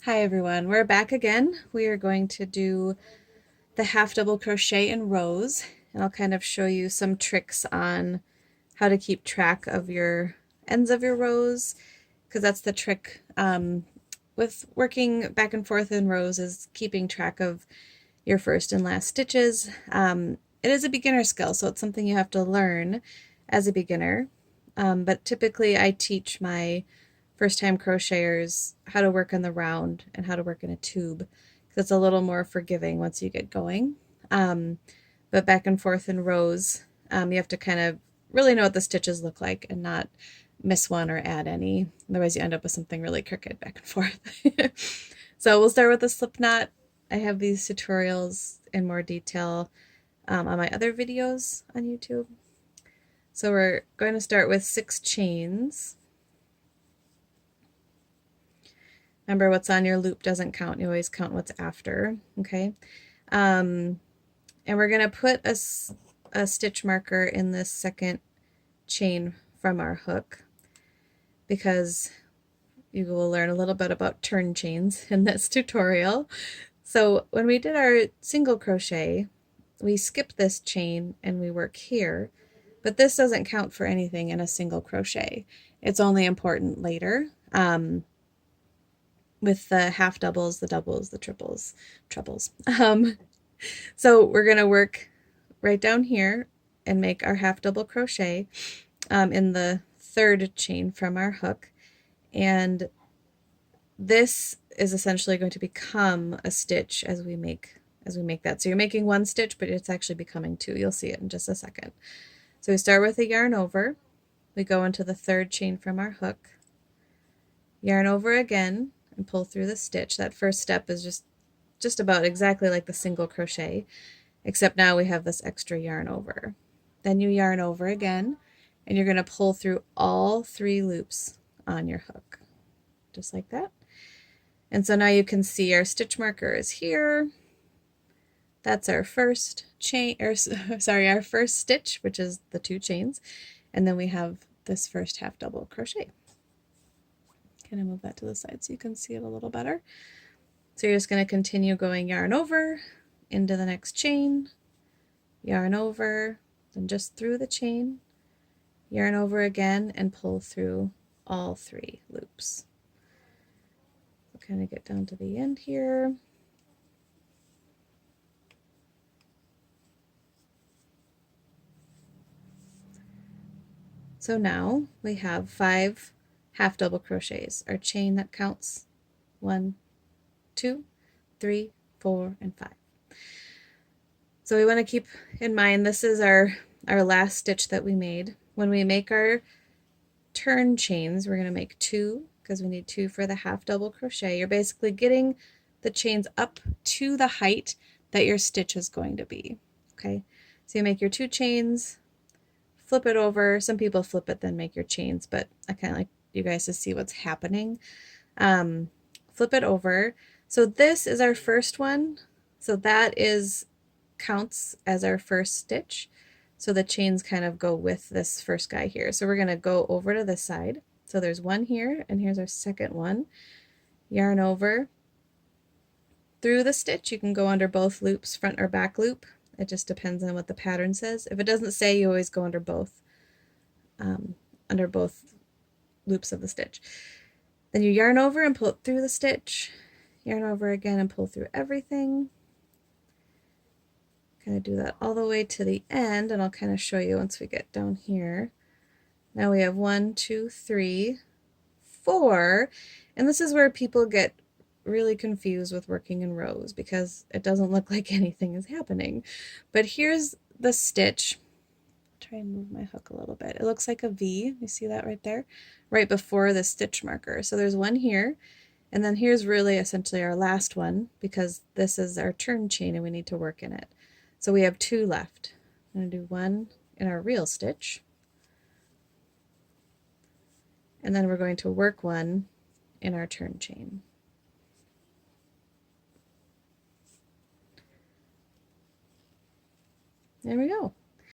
Hi everyone, we're back again. We are going to do the half double crochet in rows, and I'll kind of show you some tricks on how to keep track of your ends of your rows, because that's the trick with working back and forth in rows, is keeping track of your first and last stitches. It is a beginner skill, so it's something you have to learn as a beginner, but typically I teach my first-time crocheters how to work in the round and how to work in a tube, because it's a little more forgiving once you get going. But back and forth in rows, you have to kind of really know what the stitches look like and not miss one or add any. Otherwise you end up with something really crooked back and forth. So we'll start with the slip knot. I have these tutorials in more detail on my other videos on YouTube. So we're going to start with 6 chains. Remember, what's on your loop doesn't count. You always count what's after, okay? And we're going to put a stitch marker in this second chain from our hook, because you will learn a little bit about turn chains in this tutorial. So when we did our single crochet, we skip this chain and we work here, but this doesn't count for anything in a single crochet. It's only important later. With the half doubles, the doubles, the triples, trebles. So we're going to work right down here and make our half double crochet in the third chain from our hook. And this is essentially going to become a stitch as we make that. So you're making one stitch, but it's actually becoming two. You'll see it in just a second. So we start with a yarn over. We go into the third chain from our hook, yarn over again, and pull through the stitch. That first step is just about exactly like the single crochet, except now we have this extra yarn over. Then you yarn over again, and you're going to pull through all 3 loops on your hook, just like that. And so now you can see our stitch marker is here. That's our first chain, or sorry, our first stitch, which is the 2 chains, and then we have this first half double crochet. Can I move that to the side so you can see it a little better? So you're just going to continue going yarn over into the next chain, yarn over, then just through the chain, yarn over again, and pull through all 3 loops. So kind of get down to the end here. So now we have 5 half double crochets, our chain that counts 1, 2, 3, 4, and 5. So we want to keep in mind this is our last stitch that we made. When we make our turn chains, we're going to make 2, because we need 2 for the half double crochet. You're basically getting the chains up to the height that your stitch is going to be. Okay, so you make your 2 chains, flip it over. Some people flip it then make your chains, but I kind of like you guys to see what's happening. Flip it over. So this is our first one. So that counts as our first stitch. So the chains kind of go with this first guy here. So we're going to go over to this side. So there's one here, and here's our second one. Yarn over through the stitch. You can go under both loops, front or back loop. It just depends on what the pattern says. If it doesn't say, you always go under both loops of the stitch. Then you yarn over and pull it through the stitch. Yarn over again and pull through everything. Kind of do that all the way to the end, and I'll kind of show you once we get down here. Now we have 1, 2, 3, 4, and this is where people get really confused with working in rows, because it doesn't look like anything is happening. But here's the stitch. I'll try and move my hook a little bit. It looks like a V. You see that right there? Right before the stitch marker. So there's one here, and then here's really essentially our last one, because this is our turn chain and we need to work in it. So we have 2 left. I'm going to do 1 in our real stitch, and then we're going to work 1 in our turn chain. There we go.